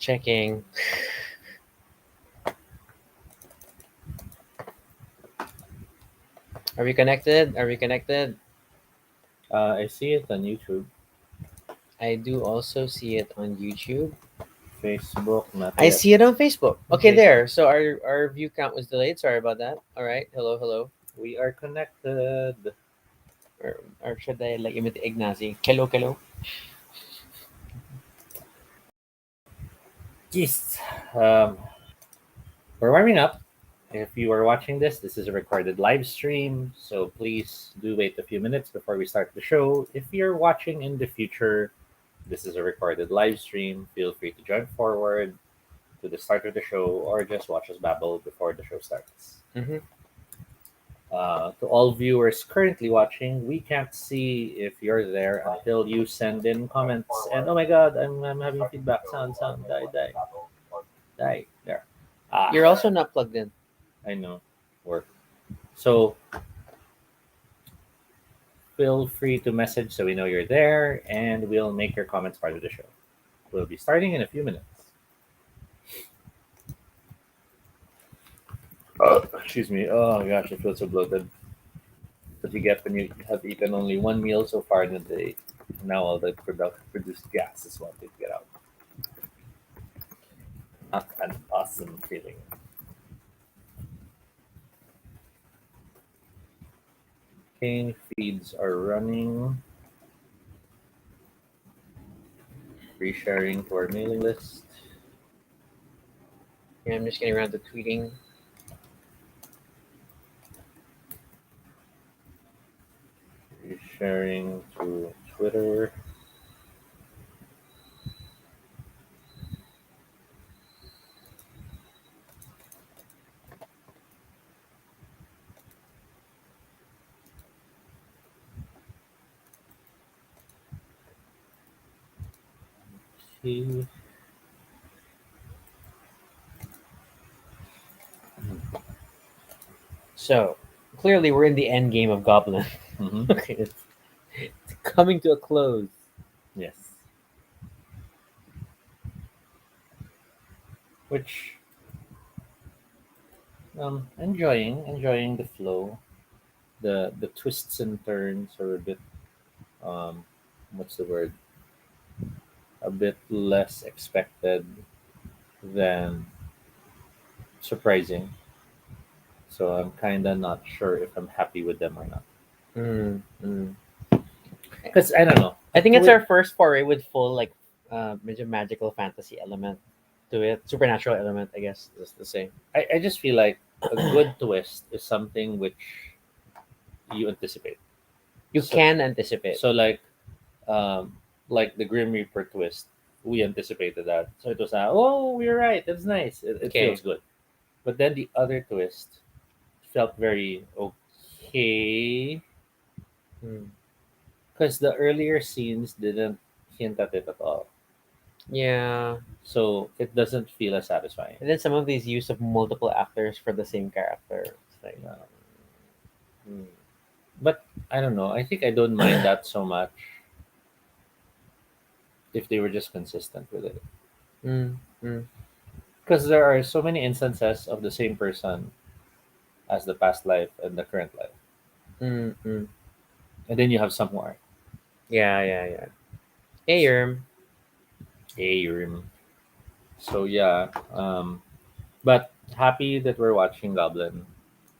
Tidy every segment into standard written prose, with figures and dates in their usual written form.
Checking. Are we connected? Are we connected? I see it on YouTube, I do also see it on YouTube. Facebook, not I yet. see it on Facebook. Okay, Okay, there. So our view count was delayed. Sorry about that. All right. Hello, hello. we are connected. Or should I like imitate Ignacy? Hello, hello. Yes. Um, we're warming up. If you are watching this, this is a recorded live stream, so please do wait a few minutes before we start the show. If you're watching in the future, this is a recorded live stream. Feel free to join forward to the start of the show or just watch us babble before the show starts. Mm-hmm. To all viewers currently watching, we can't see if you're there until you send in comments. And oh my god, I'm having feedback. Sound, die, die, die. There. Ah, You're also not plugged in. I know. Work. So feel free to message so we know you're there and we'll make your comments part of the show. We'll be starting in a few minutes. Excuse me. Oh gosh, I feel so bloated. That you get when you have eaten only one meal so far in the day. Now all the produced gas is wanting to get out. Not an awesome feeling. Okay, feeds are running. Resharing to our mailing list. Yeah, I'm just getting around to tweeting. Resharing to Twitter. Okay. So clearly we're in the end game of Goblin. Mm-hmm. Okay, it's coming to a close. Yes. Which enjoying the flow. The twists and turns are a bit um what's the word? A bit less expected than surprising. So I'm kind of not sure if I'm happy with them or not. Mm, mm. Because I don't know. I think it's our first foray with full like major magical fantasy element to it, supernatural element, I guess, just to say. I just feel like a good twist is something which you anticipate. You So can anticipate. so like the Grim Reaper twist, we anticipated that. So it was oh, we're right. That's nice. It Okay. feels good. But then the other twist felt very okay Hmm. because the earlier scenes didn't hint at it at all. Yeah. So it doesn't feel as satisfying. And then some of these use of multiple actors for the same character. It's like, Yeah. hmm. But I don't know. I think I don't mind that so much if they were just consistent with it. Mm, mm, Because there are so many instances of the same person as the past life and the current life. mm, mm. And then you have some more. Yeah, yeah, yeah. Hey, Yerm. Hey, Rim. So yeah. But happy that we're watching Goblin,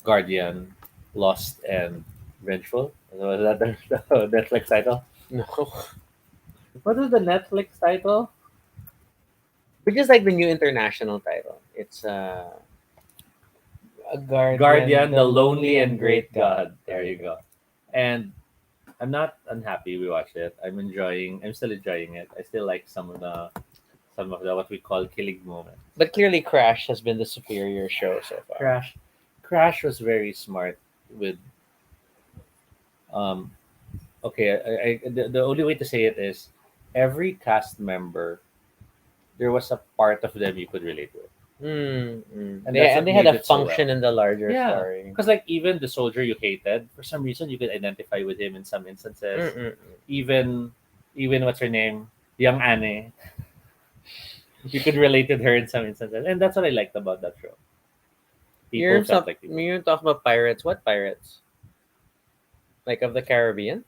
Guardian, Lost, and Vengeful. Was that the Netflix title? No. What is the Netflix title? Which is like the new international title. It's a guardian, Guardian, the the lonely Lonely and and great Great god. God. There There you you go. go. And I'm not unhappy we watched it. I'm still enjoying it. I still like some of the what we call killing moments. But clearly, Crash has been the superior show so far. Crash Crash was very smart with um okay, the only way to say it is every cast member there was a part of them you could relate with. Mm, mm. And They that's and what they had made a it so well. function in the larger Yeah. story. Because like even the soldier you hated, for some reason you could identify with him in some Mm, instances. mm, Even even what's her name? Young Anne. You could relate to her in some instances, and that's what I liked about that show. People felt like people. You're talking about pirates. What pirates? Like of the Caribbean?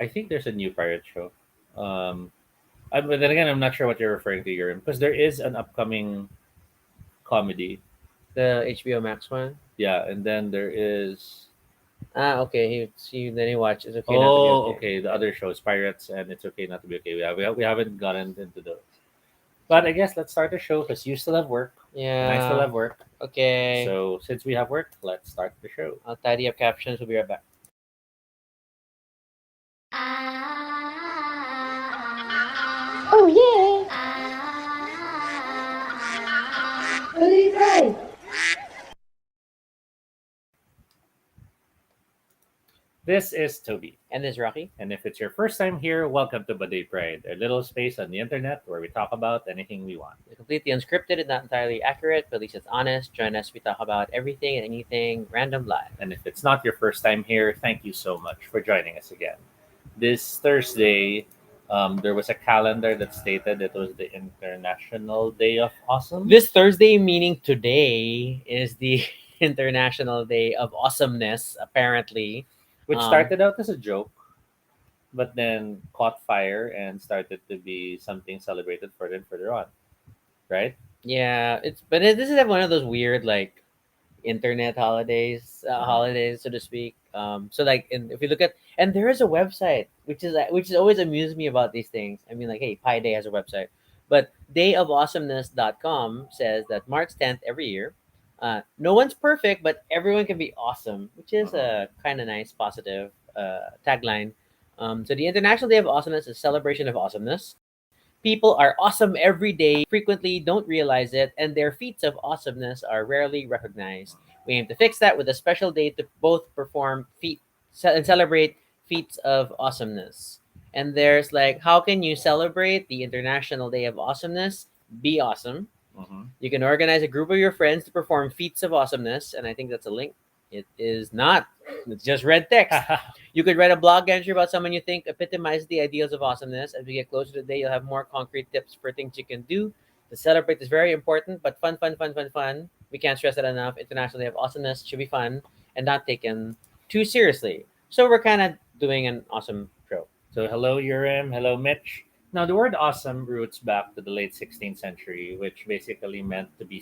I think there's a new pirate show. Um, but then again, I'm not sure what you're referring to, Urim, because there is an upcoming comedy. The HBO Max one? Yeah, and then there is. Ah, okay. Then he watched It's Okay Not to Be Oh, Okay. okay. The Yeah. other shows, Pirates, and It's Okay Not to Be Okay. We haven't gotten into those. But I guess let's start the show because you still have work, and I still Yeah. have work. Okay. So since we have work, let's start the show. I'll tidy up captions. We'll be right back. Oh yeah! Really great! This is Toby. And this is Rocky. And if it's your first time here, welcome to Baduy Pride, a little space on the internet where we talk about anything we want. We're completely unscripted and not entirely accurate, but at least it's honest. Join us. We talk about everything and anything random live. And if it's not your first time here, thank you so much for joining us again. This Thursday, there was a calendar that stated it was the International Day of Awesome, This Thursday, meaning today, is the International Day of Awesomeness, apparently. which started out as a joke, but then caught fire and started to be something celebrated further and further on, right? Yeah, this is one of those weird like internet holidays, so to speak. So like, if you look at, and there is a website which is always amused me about these things. I mean, like, hey, Pi Day has a website, but dayofawesomeness.com says that March 10th every year. No one's perfect, but everyone can be awesome, which is a kind of nice, positive tagline. So the International Day of Awesomeness is a celebration of awesomeness. People are awesome every day, frequently don't realize it, and their feats of awesomeness are rarely recognized. We aim to fix that with a special day to both perform and celebrate feats of awesomeness. And there's like, how can you celebrate the International Day of Awesomeness? Be awesome. Mm-hmm. You can organize a group of your friends to perform feats of awesomeness, and I think that's a link. It is not. It's just red text. You could write a blog entry about someone you think epitomizes the ideals of awesomeness. As we get closer to the day, you'll have more concrete tips for things you can do to celebrate this very important but fun, fun, fun, fun, fun. We can't stress that enough. International Day of Awesomeness should be fun and not taken too seriously. So we're kind of doing an awesome show. So hello, Urim. Hello, Mitch. Now, the word "awesome" roots back to the late 16th century, which basically meant to be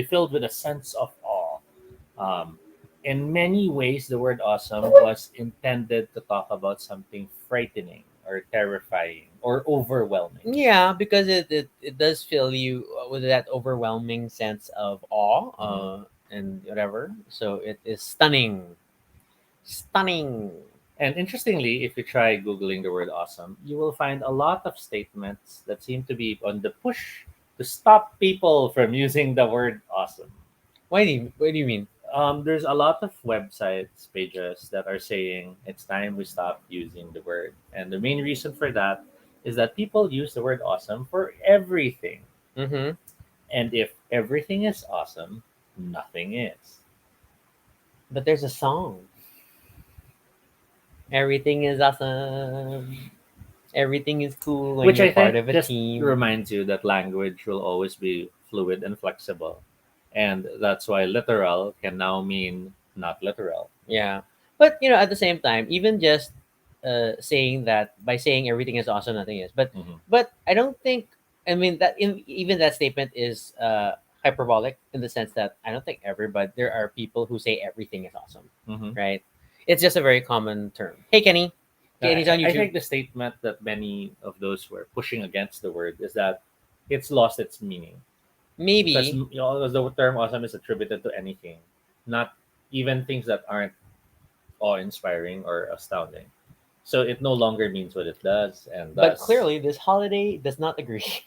filled with a sense of awe. Um, in many ways, the word "awesome" was intended to talk about something frightening or terrifying or overwhelming. Yeah, because it does fill you with that overwhelming sense of awe Mhm. and whatever. So it is stunning. Stunning. And interestingly, if you try Googling the word awesome, you will find a lot of statements that seem to be on the push to stop people from using the word awesome. What do you mean? There's a lot of websites, pages that are saying it's time we stop using the word. And the main reason for that is that people use the word awesome for everything. Mm-hmm. And if everything is awesome, nothing is. But there's a song. Everything is awesome. Everything is cool when Which you're I part think of a just team. reminds you that language will always be fluid and flexible. And that's why literal can now mean not literal. Yeah. But at the same time, even just saying that by saying everything is awesome, nothing is. But Mhm. I don't think. I mean even that statement is hyperbolic in the sense that I don't think everybody. There are people who say everything is awesome, Mhm. right? It's just a very common term. Hey, Kenny. Kenny's on I YouTube. think the statement that many of those who are pushing against the word is that it's lost its meaning because Maybe, the term awesome is attributed to anything, not even things that aren't awe-inspiring or astounding. So it no longer means what it does, and but thus, clearly this holiday does not agree.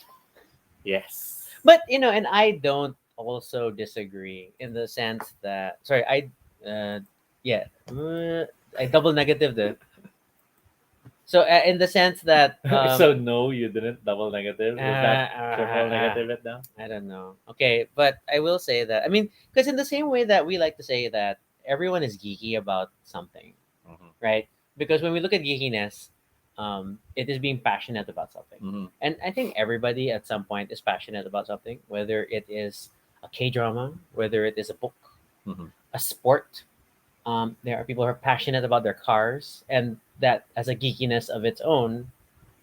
yes. But and I don't also disagree in the sense that sorry, yeah, I double negative the. So in the sense that So no, you didn't double negative. Is that triple negative it now? I don't know. Okay, but I will say that I mean because in the same way that we like to say that everyone is geeky about something, Mhm. right? Because when we look at geekiness, It is being passionate about something. Mhm. And I think everybody at some point is passionate about something, whether it is a K drama, whether it is a book, Mhm. a sport. There are people who are passionate about their cars, and that has a geekiness of its own.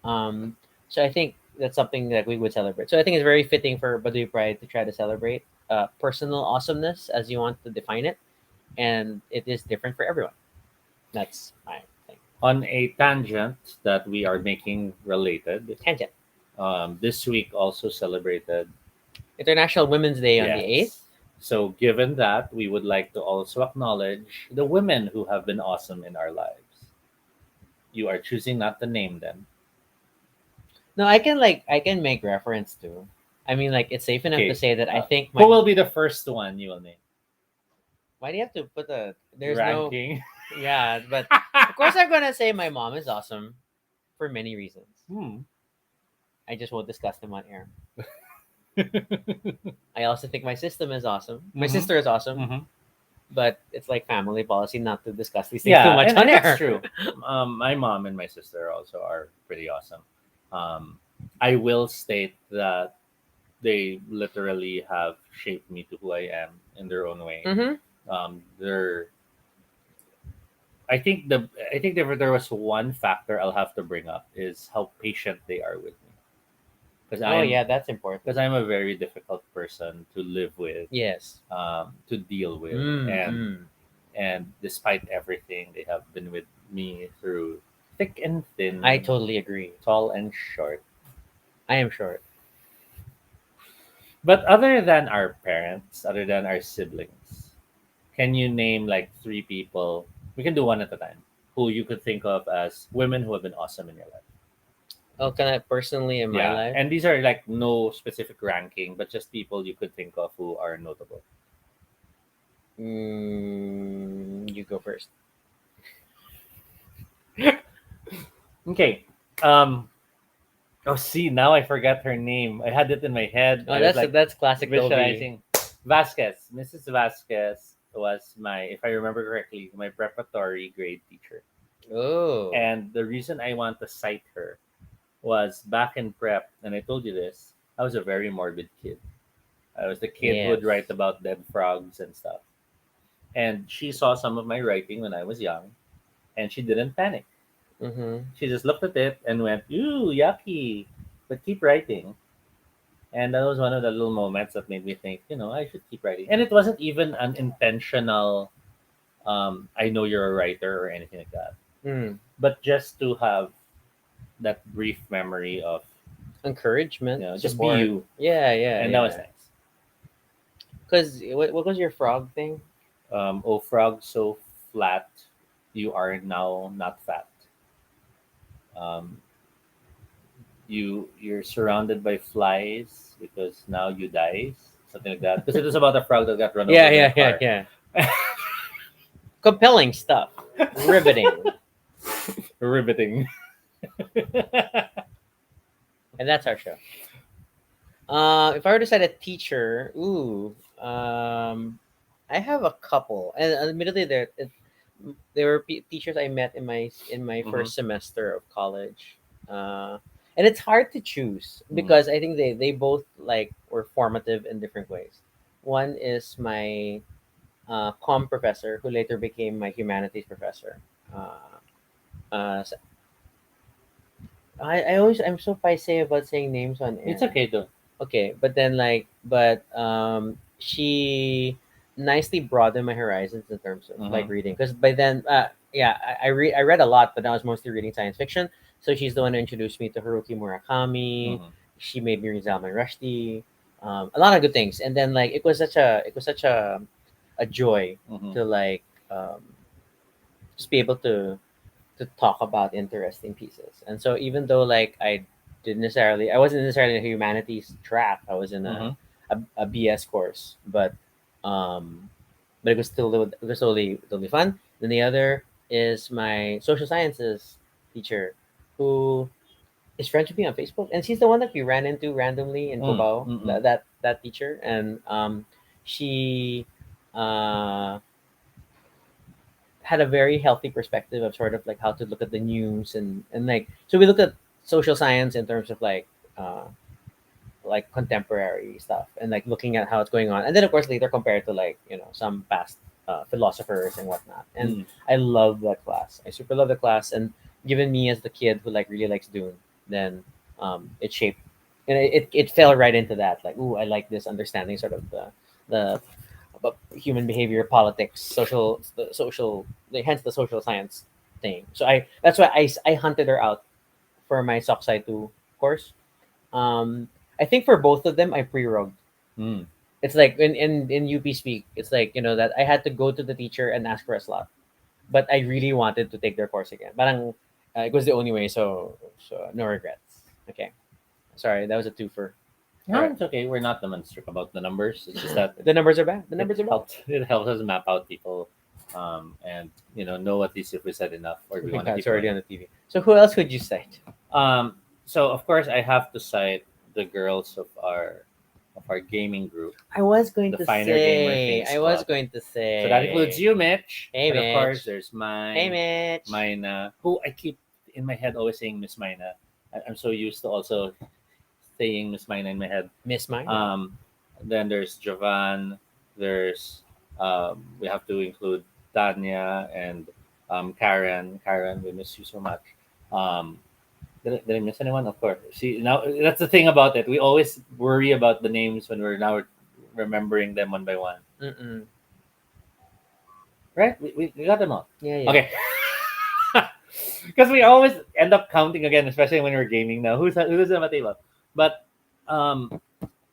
Um, so I think that's something that we would celebrate. So I think it's very fitting for Baduy Pride to try to celebrate personal awesomeness as you want to define it, and it is different for everyone. That's my thing. On a tangent that we are making related, Tangent. this week also celebrated. International Women's Day on the 8th. Yes. So, given that, we would like to also acknowledge the women who have been awesome in our lives. You are choosing not to name them. No, I can make reference to. I mean, like it's safe enough to Okay. say that I think Who my. will be the first one you will name? Why do you have to put a? There's no. Ranking. Yeah, but of course I'm gonna say my mom is awesome for many reasons. Hmm. I just won't discuss them on air. I also think my system is awesome. My Mhm. sister is awesome, Mhm. but it's like family policy not to discuss these things too Yeah, much and on that's air. true. My mom and my sister also are pretty awesome. Um, I will state that they literally have shaped me to who I am in their own way. Mm-hmm. They're I think if there was one factor I'll have to bring up is how patient they are with me because Oh yeah, that's important. I'm a very difficult person to live with, Yes. to deal with, Mm. and despite everything, they have been with me through thick and I thin, totally agree. tall and short. I am short. But other than our parents, other than our siblings, can you name like three people? We can do one at a time. Who you could think of as women who have been awesome in your life? Oh, can I personally in my Yeah, life? and these are like no specific ranking, but just people you could think of who are notable. You go first. Okay. Um. Oh, see, now I forgot her name. I had it in my head. Oh, I was like that's classic Toby. visualizing. Vasquez, Mrs. Vasquez was my, if I remember correctly, my preparatory grade teacher. Oh, And the reason I want to cite her was back in prep, and I told you this. I was a very morbid kid. I was the kid who would yes. write about dead frogs and stuff. And she saw some of my writing when I was young, and she didn't panic. Mm-hmm. She just looked at it and went, "Ooh, yucky," but keep writing. And that was one of the little moments that made me think, I should keep writing. And it wasn't even an intentional, I know you're a writer or anything like that. Mm. But just to have that brief memory of, Encouragement, just be support. you. Yeah, yeah, And that was yeah. nice. Because what was your frog thing? Oh, frog so flat, you are now not fat. Um, you're surrounded by flies because now you dies, something like that. Because it was about a frog that got run Yeah, over by a yeah, yeah, car. yeah. Compelling stuff. Riveting. Riveting. And that's our show. If I were to cite a teacher, I have a couple, and admittedly, there were teachers I met in my Mhm, first semester of college, uh, and it's hard to choose mhm, because I think they both like were formative in different ways. One is my com professor, who later became my humanities professor. Uh, so I'm so paise about saying names on it's air. okay though. Okay, but then she nicely broadened my horizons in terms of like Mhm, reading, because by then yeah, I read a lot, but I was mostly reading science fiction. So she's the one who introduced me to Haruki Murakami. mhm, She made me read Salman Rushdie, a lot of good things. And then like it was such a joy mhm, to like just be able to talk about interesting pieces. And so even though like I wasn't necessarily in a humanities track. I was in mhm, a BS course, um but it was totally fun. Then the other is my social sciences teacher, who is friends with me on Facebook, and she's the one that we ran into randomly in mm, Cubao. mm, That teacher, and she uh had a very healthy perspective of sort of like how to look at the news and like so we looked at social science in terms of uh like contemporary stuff and like looking at how it's going on and then of course later compared to like some past philosophers and whatnot and Mm. I love that class. I super love the class and given me as the kid who like really likes Dune, then it shaped and it fell right into that like ooh I like this understanding sort of the about human behavior, politics, social, hence the social science thing. So I that's why I hunted her out for my sock side too course. Um, I think for both of them I pre-rogged. Mm. It's like in UP speak, it's like that I had to go to the teacher and ask for a slot, but I really wanted to take their course again. Parang it was the only way, so no regrets. Okay, sorry that was a twofer. All No, right, it's okay. We're not the one strict about the numbers. It's just that the numbers are bad. The it numbers are bad. helped. It helps us map out people, and know at least if we said enough or Oh we my want to god, it's keep already going. on the TV. So who else would you cite? Um, so of course I have to cite the girls of our gaming group, I was going the to Finer Gamer say. Things I was Club. going to So that includes say. you, Mitch, Hey, and of course Mitch. there's Hey, Mitch. Mina, who I keep in my head always saying Miss Mina. I'm so used to also saying Miss Mina in my head. Miss Mine. Um, then there's Jovan. There's we have to include Tanya and Karen. Karen, we miss you so much. Um, did I miss anyone? Of course. See, now that's the thing about it. We always worry about the names when we're now remembering them one by one. Mm-mm. Right? We got them all. Yeah, yeah. Okay. Because we always end up counting again, especially when we're gaming now. Who's on the table? But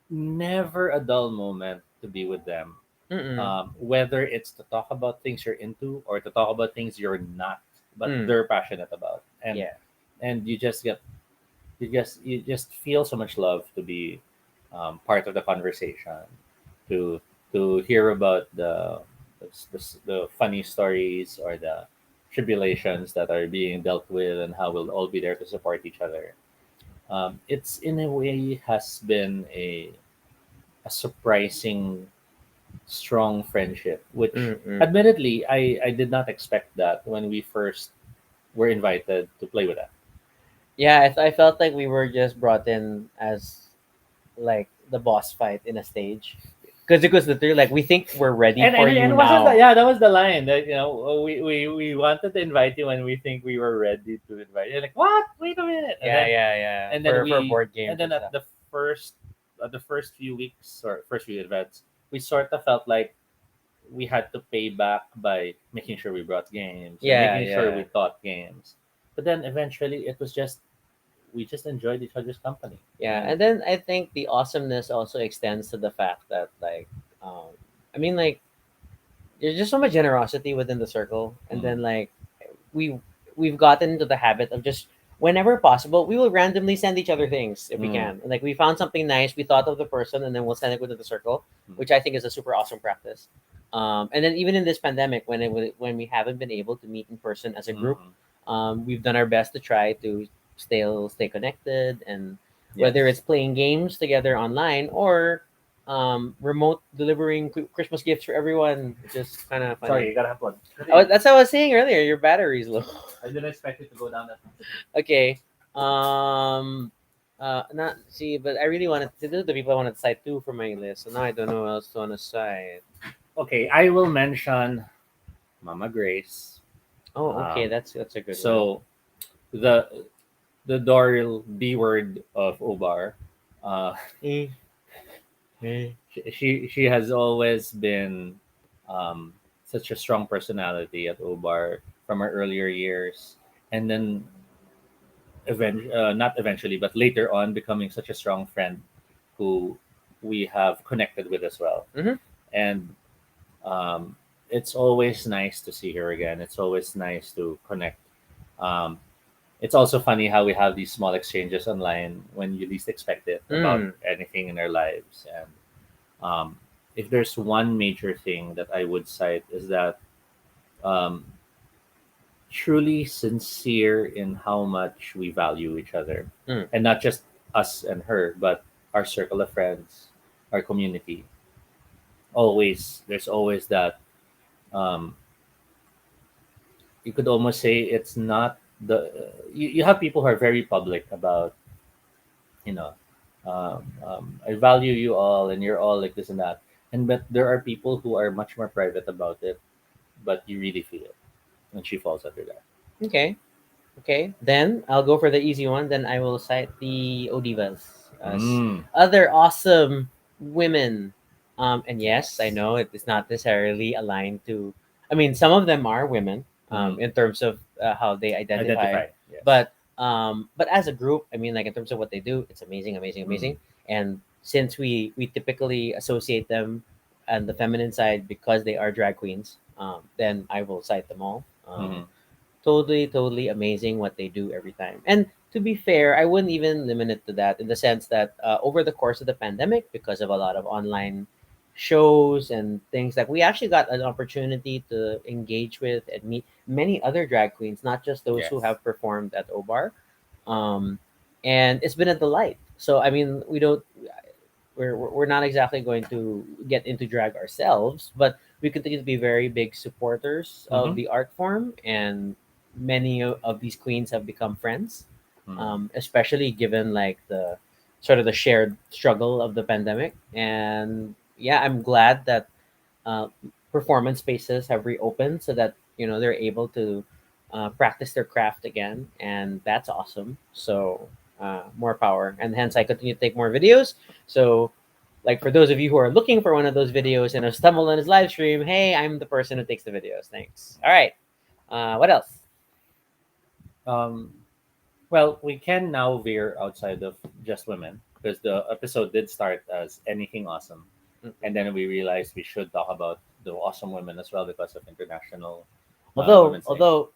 never a dull moment to be with them. Mm-mm. Whether it's to talk about things you're into or to talk about things you're not, but Mm. they're passionate about, and Yeah. you just get you just feel so much love to be part of the conversation, to hear about the funny stories or the tribulations that are being dealt with and how we'll all be there to support each other. It's in a way has been a surprising strong friendship, which Mm-mm. admittedly I did not expect that when we first were invited to play with that. Yeah, I felt like we were just brought in as like the boss fight in a stage. Because it was literally like, we think we're ready for you And wasn't that, now. yeah, that was the line that we wanted to invite you when we think we were ready to invite you. Like, what? Wait a minute. Yeah, yeah, yeah. And then For we board and games then and at stuff. the first few weeks or first few events, we sort of felt like we had to pay back by making sure we brought games and Yeah, making sure yeah. we taught games. But then eventually it was just we just enjoyed each other's company. Yeah, And and then I think the awesomeness also extends to the fact that like, um, I mean like there's just so much generosity within the circle, and mm, then like we we've gotten into the habit of just whenever possible we will randomly send each other things if we mm, can. Like we found something nice, we thought of the person, and then we'll send it within the circle, mm, which I think is a super awesome practice. And then even in this pandemic, when we haven't been able to meet in person as a group, mm. we've done our best to try to stay connected, and whether it's Yes. playing games together online or remote delivering Christmas gifts for everyone, which is kind of Sorry, funny. you gotta have one. That's what I was saying earlier. Your battery's low. I didn't expect it to go down that much. Okay. Not see, but I really wanted to do the people I wanted to cite too for my list. So now I don't know what else to want to cite. Okay, I will mention Mama Grace. Oh, okay. Um, That's a good one. so the Doryl B word of Obar. Uh, Eh, eh. she has always been such a strong personality at Obar from her earlier years, and then not eventually, but later on, becoming such a strong friend who we have connected with as well. Mm-hmm. And um, it's always nice to see her again. It's always nice to connect. Um, it's also funny how we have these small exchanges online when you least expect it about Mm. anything in our lives. And if there's one major thing that I would cite is that um, truly sincere in how much we value each other, Mm. and not just us and her, but our circle of friends, our community. Always, there's always that um, you could almost say it's not you have people who are very public about, you know, I value you all and you're all like this and that, and but there are people who are much more private about it, but you really feel it, and she falls under that. Okay. Okay, then I'll go for the easy one. Then I will cite the Odivas as Mm, other awesome women. And yes, I yes. know it is not necessarily aligned to. I mean, some of them are women Mm-hmm. in terms of how they identify, Identify, yes. but as a group, I mean, like in terms of what they do, it's amazing, amazing, Mm-hmm. amazing. And since we typically associate them on the feminine side because they are drag queens, then I will cite them all. Mm-hmm. Totally amazing what they do every time. And to be fair, I wouldn't even limit it to that in the sense that over the course of the pandemic, because of a lot of online shows and things, like we actually got an opportunity to engage with and meet many other drag queens, not just those who Yes. have performed at Obar. um, and it's been a delight. So I mean, we're not exactly going to get into drag ourselves, but we continue to be very big supporters of Mm-hmm. the art form, and many of these queens have become friends, Mm-hmm. especially given like the sort of the shared struggle of the pandemic. And yeah, I'm glad that uh, performance spaces have reopened so that they're able to practice their craft again, and that's awesome. So more power, and hence I continue to take more videos. So like for those of you who are looking for one of those videos and have stumbled on his live stream, hey, I'm the person who takes the videos. Thanks. All right. What else? Um, well, we can now veer outside of just women because the episode did start as anything awesome, Mm-mm. and then we realized we should talk about the awesome women as well because of International Although Women's Day. although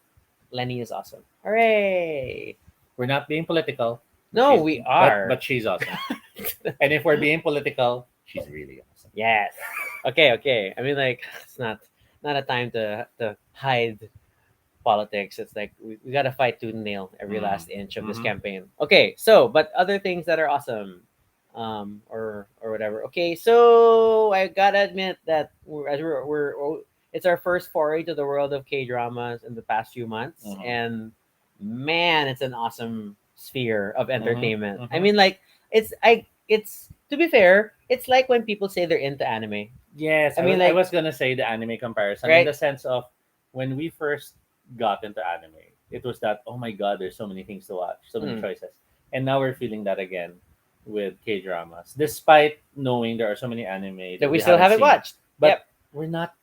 Lenny is awesome. Hooray! We're not being political, but No, we are. she's awesome. And if we're being political, she's really awesome. Yes. Okay. I mean, like, it's not a time to hide politics. It's like we gotta fight tooth and nail every Mm. last inch of this Mm-hmm. campaign. Okay, so but other things that are awesome, or whatever. Okay, so I gotta admit that it's our first foray to the world of K dramas in the past few months, Mm-hmm. and man, it's an awesome sphere of Mm-hmm. entertainment. I Mm-hmm. mean, like, it's to be fair, it's like when people say they're into anime. Yes, I mean, I like, was gonna say the anime comparison in right? the sense of when we first got into anime, it was that, oh my god, there's so many things to watch, so many Mm. choices, and now we're feeling that again with K dramas, despite knowing there are so many anime That that we we still haven't haven't seen. watched. But Yep. we're not.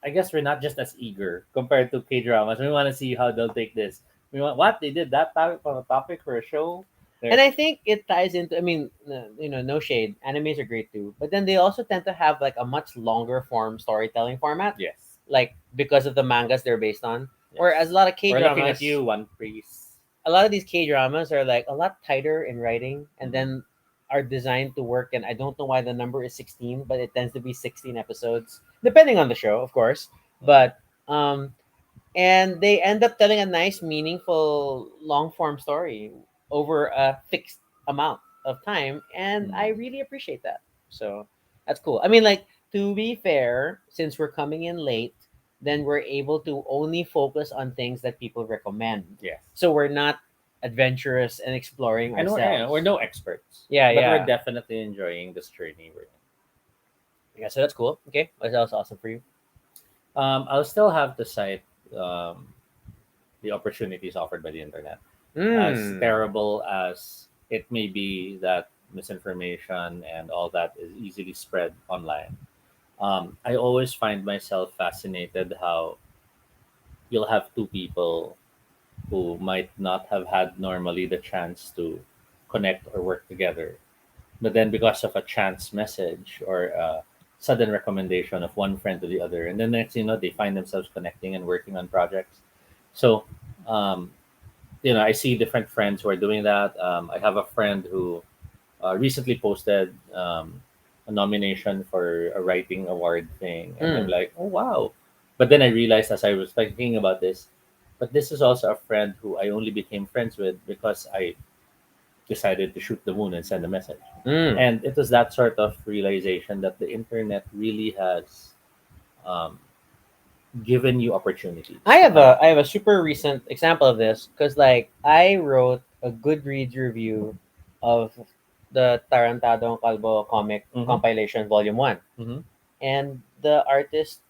I guess we're not just as eager compared to K dramas. We want to see how they'll take this. We want what they did that topic from a topic for a show. And They're I think it ties into. I mean, no shade. Animes are great too, but then they also tend to have like a much longer form storytelling format, yes, like because of the mangas they're based on. Whereas yes. a lot of K We're looking at dramas, you, One Piece. a lot of these K dramas are like a lot tighter in writing, and Mm-hmm. then are designed to work. And I don't know why the number is 16, but it tends to be 16 episodes, depending on the show, of course. But um, and they end up telling a nice, meaningful, long form story over a fixed amount of time, and I Mm-hmm. really appreciate that. So that's cool. I mean, like, to be fair, since we're coming in late, then we're able to only focus on things that people recommend. Yes. So we're not adventurous and exploring And we're ourselves. no experts, Yeah, but we're yeah. definitely enjoying this journey we're Yeah, so that's cool. Okay, what else awesome for you? in. I'll still have to cite um, the opportunities offered by the internet. As Hmm. terrible as it may be that misinformation and all that is easily spread online, I always find myself fascinated how you'll have two people who might not have had normally the chance to connect or work together. But then, because of a chance message or a sudden recommendation of one friend to the other, and then next thing you know, they find themselves connecting and working on projects. So, um, I see different friends who are doing that. I have a friend who recently posted a nomination for a writing award thing, and I'm Hmm. like, oh wow! But then I realized as I was thinking about this, but this is also a friend who I only became friends with because I decided to shoot the moon and send a message. Hmm. And it was that sort of realization that the internet really has um, given you opportunities I to have come a up? I have a super recent example of this because like I wrote a Goodreads review of the Tarantado Calvo comic Mm-hmm. compilation volume 1, Mm-hmm. and the artist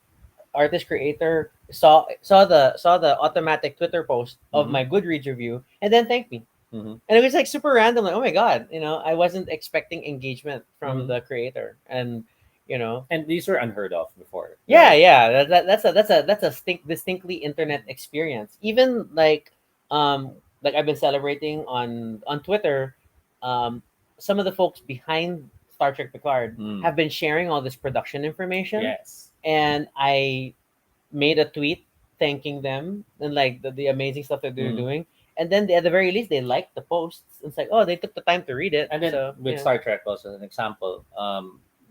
creator saw the automatic Twitter post of Mm-hmm. my Goodreads review and then thanked me. Mm-hmm. And it was like super random, like, oh my god, I wasn't expecting engagement from Mm-hmm. the creator. And you know, And these were unheard of before, yeah, right? yeah, that's a distinctly internet experience. Even like I've been celebrating on Twitter, um, some of the folks behind Star Trek Picard Mm. have been sharing all this production information, Yes. and I made a tweet thanking them and like the amazing stuff that they're Mm. doing. And then at the very least, they liked the posts. It's like, oh, they took the time to read it. And then So with Star Trek, also as an example,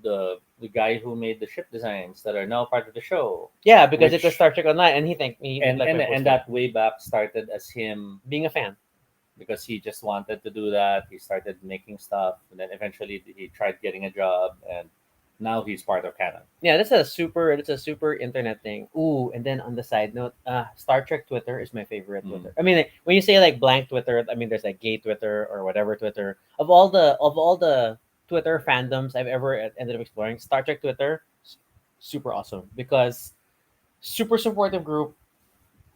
the guy who made the ship designs that are now part of the show, yeah, because it was which Star Trek Online, and he thanked me. He and liked and my and post too. that way back started as him Being a fan. because he just wanted to do that. He started making stuff, and then eventually he tried getting a job, and now he's part of canon. Yeah, that's a super internet thing. Ooh, and then on the side note, Star Trek Twitter is my favorite Mm. Twitter. I mean, like, when you say like blank Twitter, I mean there's like gay Twitter or whatever Twitter. Of all the Twitter fandoms I've ever ended up exploring, Star Trek Twitter, super awesome because super supportive group,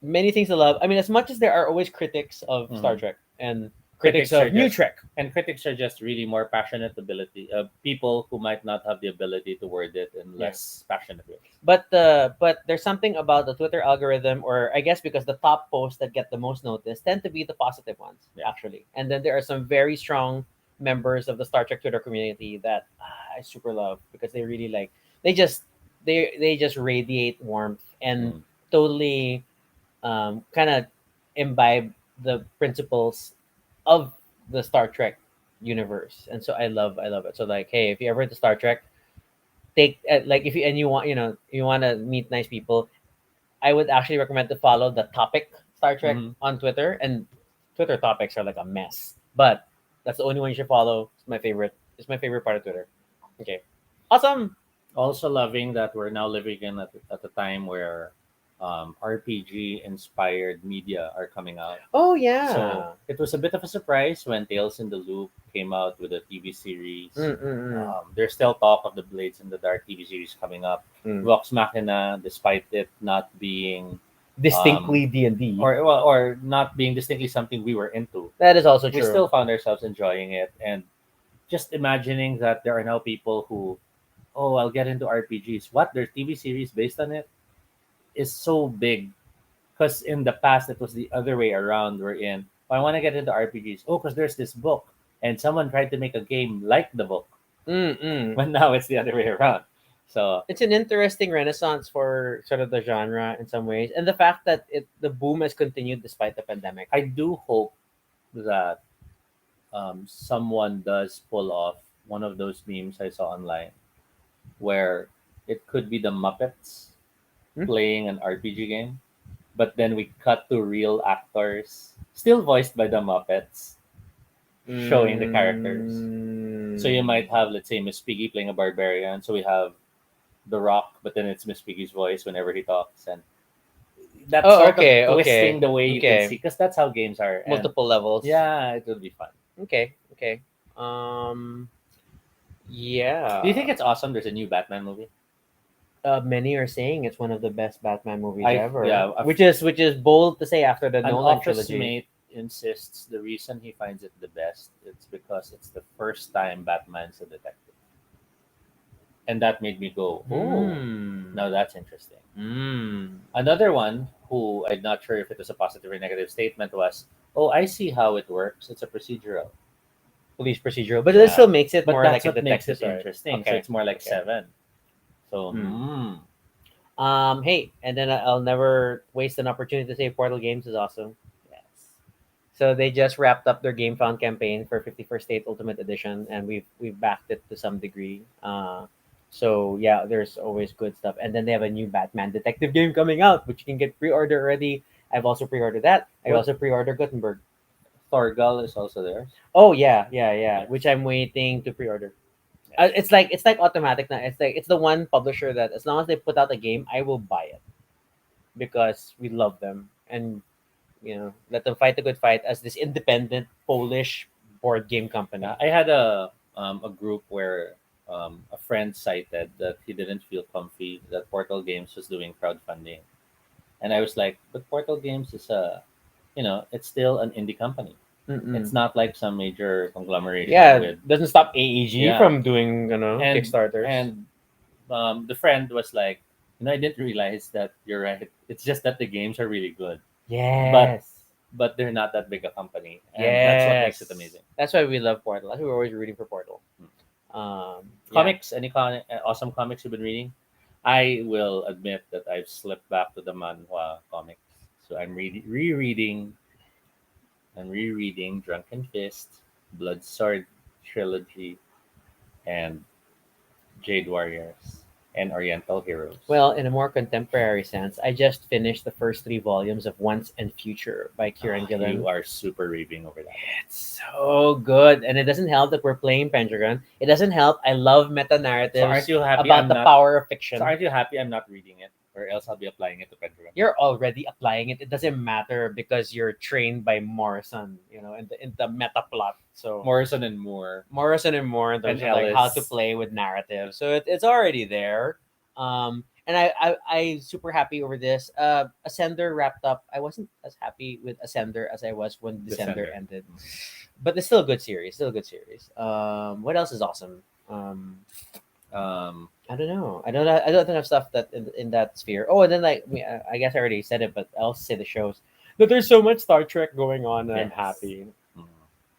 many things to love. I mean, as much as there are always critics of Star Mhm. Trek and critics Critics are of New just Trek. and critics are just really more passionate ability people who might not have the ability to word it in Yeah. less passionate ways. But there's something about the Twitter algorithm, or I guess because the top posts that get the most notice tend to be the positive ones, Yeah. actually. And then there are some very strong members of the Star Trek Twitter community that I super love because they really like they just radiate warmth and Mm. totally kind of imbibe the principles of the Star Trek universe. And so I love it. So like, hey, if you ever into Star Trek, take like if you and you want you want to meet nice people, I would actually recommend to follow the topic Star Trek Mhm. on Twitter. And Twitter topics are like a mess, but that's the only one you should follow. It's my favorite. It's my favorite part of Twitter. Okay, awesome. Also loving that we're now living in at a time where RPG inspired media are coming out. Oh So yeah. it was a bit of a surprise when Tales in the Loop came out with a TV series. Mm-mm-mm. There's still talk of the Blades in the Dark TV series coming up. Mm. Vox Machina, despite it not being um, Distinctly D&D. or not being distinctly something we were into, That is also we true. still found ourselves enjoying it. And just imagining that there are now people who, oh, I'll get into RPGs. What? There's TV series based on it is so big. Because in the past, it was the other way around. We're in, oh, I want to get into RPGs. Oh, because there's this book. And someone tried to make a game like the book. Mm-mm. But now it's the other way around. So It's an interesting renaissance for sort of the genre in some ways, and the fact that the boom has continued despite the pandemic. I do hope that someone does pull off one of those memes I saw online where it could be the Muppets Hmm? playing an RPG game, but then we cut to real actors, still voiced by the Muppets, showing the characters. So you Mm. might have, let's say, Miss Piggy playing a barbarian. So we have The Rock, but then it's Miss Piggy's voice whenever he talks, and that Oh, sort of okay, twisting okay, the way you can see, okay. because that's how games are. And Multiple levels. yeah, it will be fun. Okay, okay. Um, Do you think yeah. it's awesome? There's a new Batman movie. Many are saying it's one of the best Batman movies I ever, yeah, which is bold to say after the an Nolan office trilogy. mate insists the reason he finds it the best it's because it's the first time Batman's a detective, and that made me go, oh, Hmm. now that's interesting. Hmm. Another one who I'm not sure if it was a positive or negative statement was, oh, I see how it works. It's a procedural. Police procedural, but it Yeah, still makes it but more that's like a what makes detective it story. interesting. So Okay, it's more like okay. Seven. So Hmm. Hey, and then I'll never waste an opportunity to say Portal Games is awesome. yes. So they just wrapped up their Game Found campaign for 51st State Ultimate Edition, and we've backed it to some degree. So yeah, there's always good stuff. And then they have a new Batman detective game coming out, which you can get pre-order already. I've also pre-ordered that. I What also pre-ordered Gutenberg. Thorgal is also there. Oh yeah, yeah, yeah. Yes. Which I'm waiting to pre-order. Yes. It's like automatic now. It's the one publisher that as long as they put out a game, I will buy it. because we love them, and let them fight the good fight as this independent Polish board game company. I had a group where a friend cited that he didn't feel comfy that Portal Games was doing crowdfunding, and I was like, but Portal Games is it's still an indie company. Mm-mm. It's not like some major conglomeration Yeah, with doesn't stop AEG yeah, from doing and Kickstarters. and the friend was like, I didn't realize that you're right. It's just that the games are really good, but Yes. they're not that big a company, and that's what makes it Yes. amazing. That's why we love Portal. That's why we're always rooting for Portal. Hmm. Yeah. Comics, any awesome comics you've been reading? I will admit that I've slipped back to the manhwa comics, so I'm rereading Drunken Fist, Blood Sword trilogy, and Jade Warriors, and Oriental Heroes. Well, in a more contemporary sense, I just finished the first three volumes of Once and Future by Kieran You Gillen. are super raving over that one. It's so good, and it doesn't help that we're playing Pentagon. It doesn't help. I love meta So aren't narratives you happy about I'm the not? power of So fiction. aren't you happy I'm not reading it, or else I'll be applying it to Pedro? You're already applying it. It doesn't matter because you're trained by Morrison, in the meta plot. So Morrison and Moore Morrison and more in and terms of like how to Ellis. play with narrative. So it's already there. And I super happy over this. Ascender wrapped up. I wasn't as happy with Ascender as I was when Descender Descender. ended, but it's still a good series. Still a good series. What else is awesome? Um, I don't know. I don't have stuff that in that sphere. Oh, and then like I guess I already said it, but I'll say the shows. But there's so much Star Trek going on, and I'm yes. happy. Mm.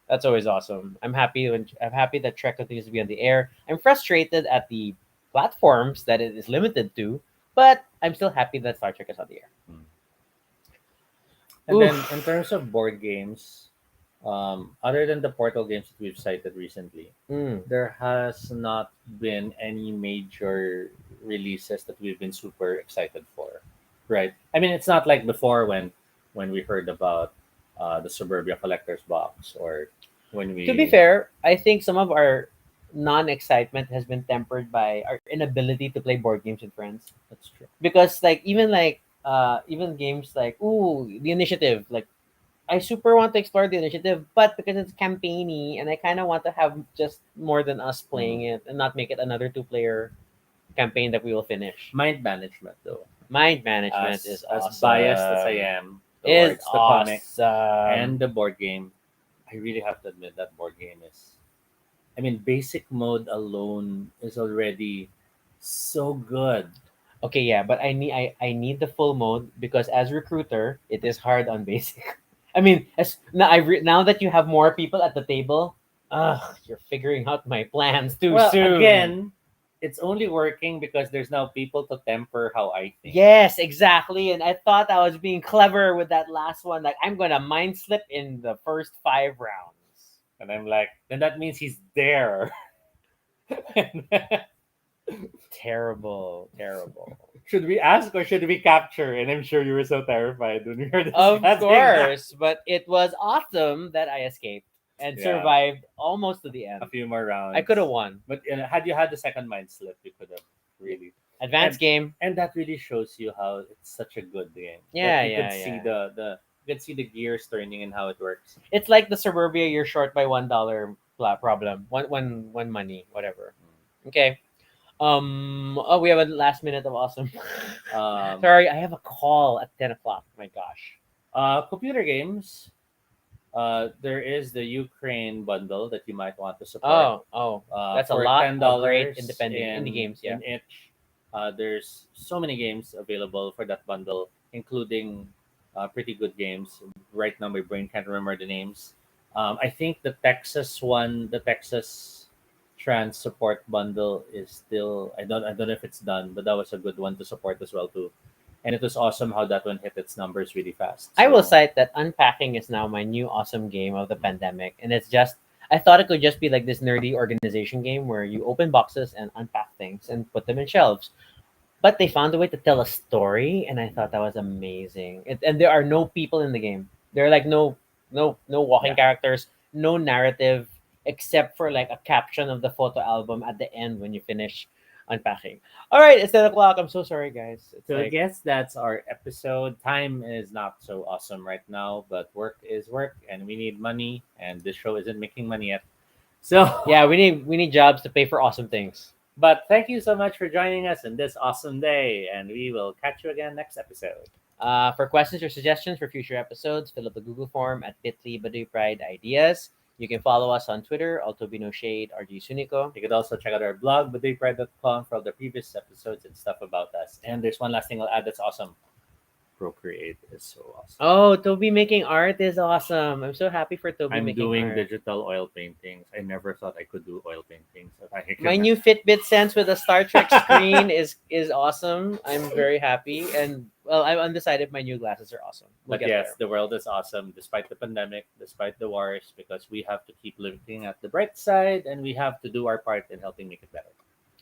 That's always awesome. I'm happy that Trek continues to be on the air. I'm frustrated at the platforms that it is limited to, but I'm still happy that Star Trek is on the air. Mm. And then in Oof. terms of board games, other than the Portal games that we've cited recently, Mm. there has not been any major releases that we've been super excited for, right? I mean, it's not like before when we heard about the Suburbia Collector's Box, or when To be we fair, I think some of our non-excitement has been tempered by our inability to play board games with friends. that's true. Because even games like the initiative, like I super want to explore the initiative, but because it's campaigny and I kind of want to have just more than us playing Mm. it and not make it another two-player campaign that we will finish. Mind management, though, Mind management is as biased as I awesome. am Is towards the comic and awesome. the board game, I really have to admit that board game is. I mean, basic mode alone is already so good. Okay, yeah, but I need the full mode because as recruiter, it is hard on basic. I mean, now that you have more people at the table, you're figuring out my plans too Well, soon. again, it's only working because there's now people to temper how I think. Yes, exactly. And I thought I was being clever with that last one. Like I'm gonna mind slip in the first 5 rounds. And I'm like, then that means he's there. Terrible, terrible. Should we ask or should we capture? And I'm sure you were so terrified when we were Of discussing that. course, but it was awesome that I escaped and Yeah, survived almost to the a end. few more I rounds. could have won. But had you had the second mind slip, you could have really. Advanced game. And that really shows you how it's such a good game. Yeah, That you could yeah, see yeah. the you could see the gears turning and how it works. It's like the Suburbia you're short by $1 problem. One money, whatever. Okay. Oh, we have a last minute of awesome. Um, Sorry, I have a call at 10 o'clock. My gosh. computer games. There is the Ukraine bundle that you might want to support. Oh. That's a For lot ten of great dollars independent indie games. Yeah. in itch. There's so many games available for that bundle, including pretty good games. Right now, my brain can't remember the names. I think the Texas one, the Texas Trans support bundle is still. I don't know if it's done, but that was a good one to support as well too. And it was awesome how that one hit its numbers really fast. I will So cite that unpacking is now my new awesome game of the pandemic, and it's just. I thought it could just be like this nerdy organization game where you open boxes and unpack things and put them in shelves. But they found a way to tell a story, and I thought that was amazing. And there are no people in the game. There are like no walking yeah, characters, no narrative except for like a caption of the photo album at the end when you finish. unpacking. All right, it's 10 o'clock. I'm so sorry, guys. It's So I like guess that's our episode. Time is not so awesome right now, but work is work, and we need money, and this show isn't making money yet. So, yeah, we need jobs to pay for awesome things. but thank you so much for joining us in this awesome day, and we will catch you again next episode. For questions or suggestions for future episodes, fill up the Google form at bit.ly Baduy Pride Ideas. You can follow us on Twitter, Altobino Shade, RG Sunico. You could also check out our blog, baduypride.com, for all the previous episodes and stuff about us. And there's one last thing I'll add that's awesome. Procreate is so awesome. Oh, Toby making art is awesome. I'm so happy for Toby I'm making doing art. digital oil paintings. I never thought I could do oil paintings. I My can- new Fitbit Sense with a Star Trek screen is awesome. I'm very happy, and well, I'm undecided. If my new glasses are awesome. We'll But get yes, there. the world is awesome despite the pandemic, despite the wars, because we have to keep looking at the bright side and we have to do our part in helping make it better.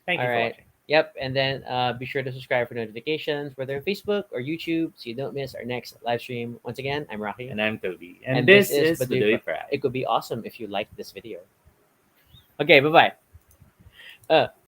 Thank you All for right. watching. Yep, and then be sure to subscribe for notifications, whether on Facebook or YouTube, so you don't miss our next live stream. Once again, I'm Rocky, And I'm Toby. And, And this this is is Baduy Baduy Pride. it could be awesome if you liked this video. Okay, bye bye.